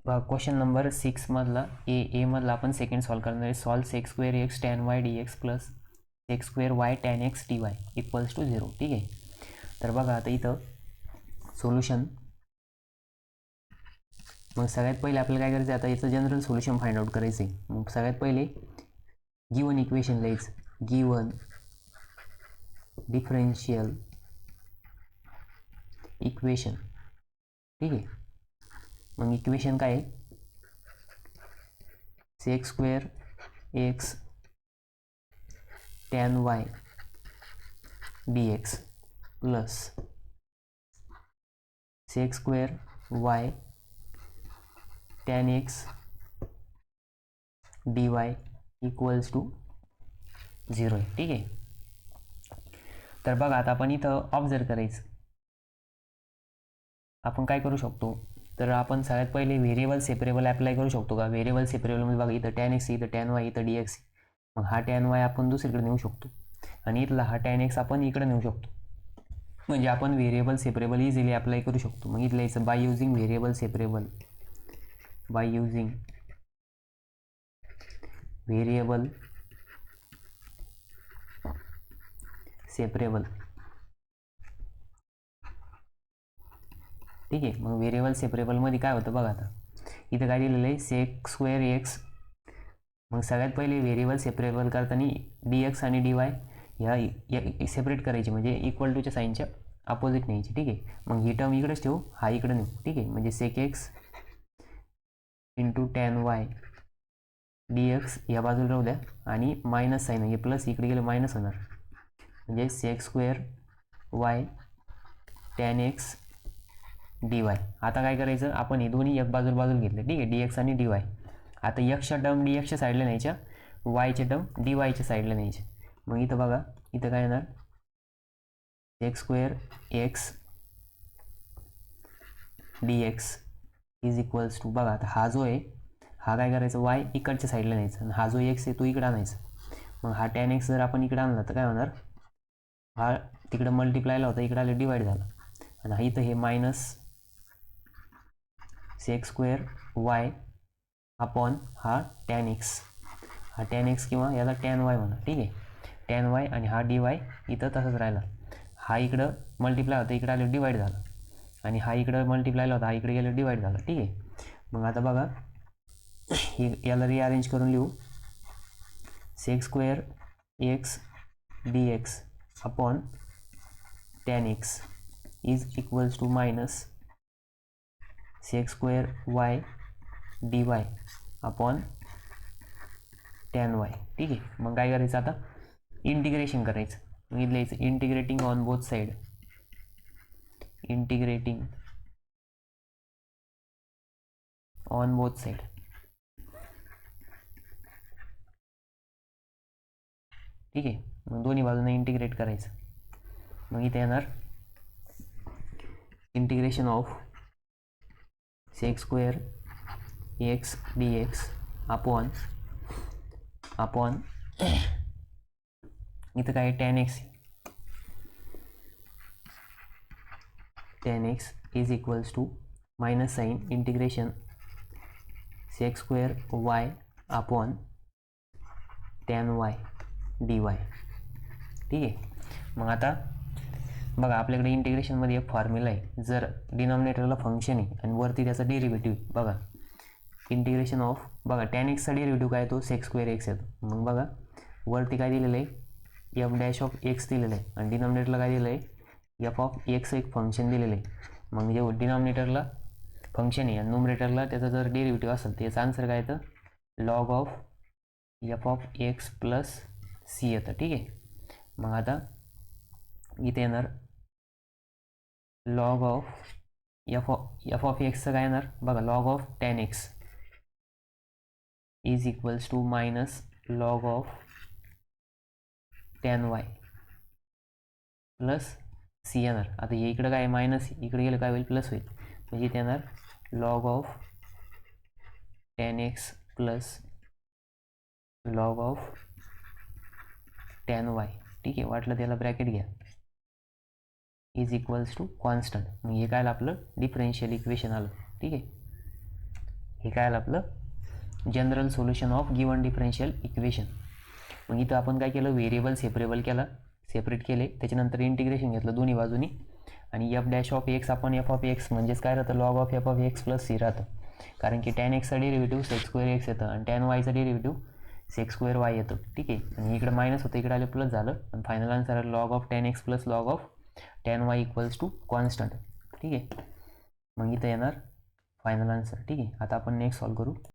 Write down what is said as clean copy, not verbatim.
Question number 6 मधला ए मधला आपण सेकंड सॉल्व करणार आहे. Solve sec square x tan y d x plus sec square y tan x d y equals to 0. ठीक आहे. तर बघा आता इथं सोल्युशन. मग सगळ्यात पहिले आपल्याला काय करायचं, आता याचं जनरल सोल्युशन फाइंड आउट करायचं आहे. मग सगळ्यात पहिले गिवन इक्वेशन लिहायचं. Given differential equation. ठीक आहे. मग इक्वेशन काय आहे, sec square x tan y d x plus sec square y tan x d y equals to 0 आहे. ठीक आहे. तर बघा आता आपण इथं ऑब्झर्व करायचं. आपण काय करू शकतो, तर आपण सगळ्यात पहिले व्हेरिएबल सेपरेबल अप्लाय करू शकतो का. व्हेरिएबल सेपरेबलमध्ये बघा इथं टॅन एक्स, इथं टॅन वाय, इथं डी एक्स. मग हा टॅन वाय आपण दुसरीकडे नेऊ शकतो आणि इथला हा टॅन एक्स आपण इकडे नेऊ शकतो. म्हणजे आपण व्हेरिएबल सेपरेबल इझिली अप्लाय करू शकतो. मग इथलं यायचं by using variable separable. By using variable separable. ठीक आहे. मग व्हेरिएबल सेपरेबलमध्ये काय होतं बघा, आता इथं काय दिलेलं आहे, सेक्स स्क्वेअर एक्स. मग सगळ्यात पहिले व्हेरिएबल सेपरेबल करताना डी एक्स आणि डी वाय ह्या सेपरेट करायची, म्हणजे इक्वल टूच्या साईनच्या अपोजिट न्यायची. ठीक आहे. मग ही टर्म इकडेच ठेवू, हा इकडे नेऊ. ठीक आहे. म्हणजे sec x into tan y d x या बाजूला राहू द्या आणि मायनस साईन, हे प्लस इकडे गेलं मायनस होणार. म्हणजे sec square y tan x d y. आता काय करायचं, आपण हे दोन्ही एक बाजूला घेतले. ठीक आहे. डी एक्स आणि डी वाय. आता एक्सच्या टर्म डी एक्सच्या साईडला न्यायच्या, वायच्या टर्म डी वायच्या साईडला न्यायच्या. मग इथं बघा, इथं काय येणार, sec square x d x is equals to, बघा आता हा जो आहे हा काय करायचा, वाय इकडच्या साईडला न्यायचा आणि हा जो एक्स आहे तो इकडे आणायचा. मग हा टॅन एक्स जर आपण इकडे आणला तर काय होणार, हा तिकडे मल्टिप्लायला होता, इकडे आले डिवाइड झाला. आणि इथं हे minus sec square y upon हा टॅन एक्स. हा टॅन एक्स किंवा याला टॅन वाय म्हणा. ठीक आहे. टॅन वाय आणि हा डी वाय इथं तसंच राहिला. हा इकडं मल्टिप्लाय होता, इकडे आलं डिवाइड झाला. आणि हा इकडं मल्टिप्लायला होता, हा इकडे गेलं डिवाइड झाला. ठीक आहे. मग आता बघा ही याला रिअरेंज करून लिहू, sec square x d x upon tan x is equals to minus sec square y d y upon tan y. ठीक आहे. मग काय करायचं, आता इंटिग्रेशन करायचं. मग इथलं यायचं integrating on both side. Integrating on both side. ठीक आहे. मग दोन्ही बाजूने इंटिग्रेट करायचं. मग इथे येणार integration of sec square x d x upon इथं काय tan x. Tan x is equals to minus sign integration sec square y upon tan y d y. ठीक आहे. मग आता बघा आपल्याकडे इंटिग्रेशनमध्ये एक फॉर्म्युला आहे. जर डिनॉमिनेटरला फंक्शन आहे आणि वरती त्याचा डेरिव्हेटिव्ह, बघा इंटिग्रेशन ऑफ, बघा टॅन एक्सचा डेरिव्हेटिव्ह काय तो सेक्स स्क्वेअर एक्स येतो. मग बघा वरती काय दिलेलं आहे, एफ डॅश ऑफ एक्स दिलेलं आहे आणि डिनॉमिनेटरला काय दिलेलं आहे, एफ ऑफ एक्स एक फंक्शन दिलेलं आहे. मग जे डिनॉमिनेटरला फंक्शन आहे आणि न्यूमरेटरला त्याचा जर डेरिव्हेटिव्ह असेल तर याचा आन्सर काय येतं, log of f of x plus c येतं. ठीक आहे. मग आता इथे येणार लॉग ऑफ एफ ऑफ एक्सचं काय येणार बघा, log of tan x is equals to minus log of tan y plus c येणार. आता हे इकडं काय मायनस, इकडे गेलं काय होईल, प्लस होईल. म्हणजे इथे येणार log of tan x plus log of tan y. ठीक आहे. वाटलं त्याला ब्रॅकेट घ्या, इज इक्वल्स टू कॉन्स्टंट. मग हे काय आपलं डिफरेन्शियल इक्वेशन आलं. ठीक आहे. हे काय आलं आपलं general solution of given differential equation. मग इथं आपण काय केलं, व्हेरिएबल सेपरेट केले, त्याच्यानंतर इंटिग्रेशन घेतलं दोन्ही बाजूनी, आणि एफ डॅश ऑफ एक्स आपण एफ ऑफ एक्स म्हणजेच काय राहतं log of f of x plus c राहतं, कारण की टॅन एक्सचा डेरिव्हेटिव्ह सेक्स स्क्वेअर एक्स येतं आणि टॅन वायचा डेरिव्हेटिव्ह सेक्स स्क्वेअर वाय येतो. ठीक आहे, आणि इकडे मायनस होतं, इकडे आले प्लस झालं, आणि final answer log of tan x plus log of tan y equals to constant. ठीक आहे, मग इथं येणार फायनल आन्सर. ठीक आहे, आता आपण नेक्स्ट सॉल्व करू.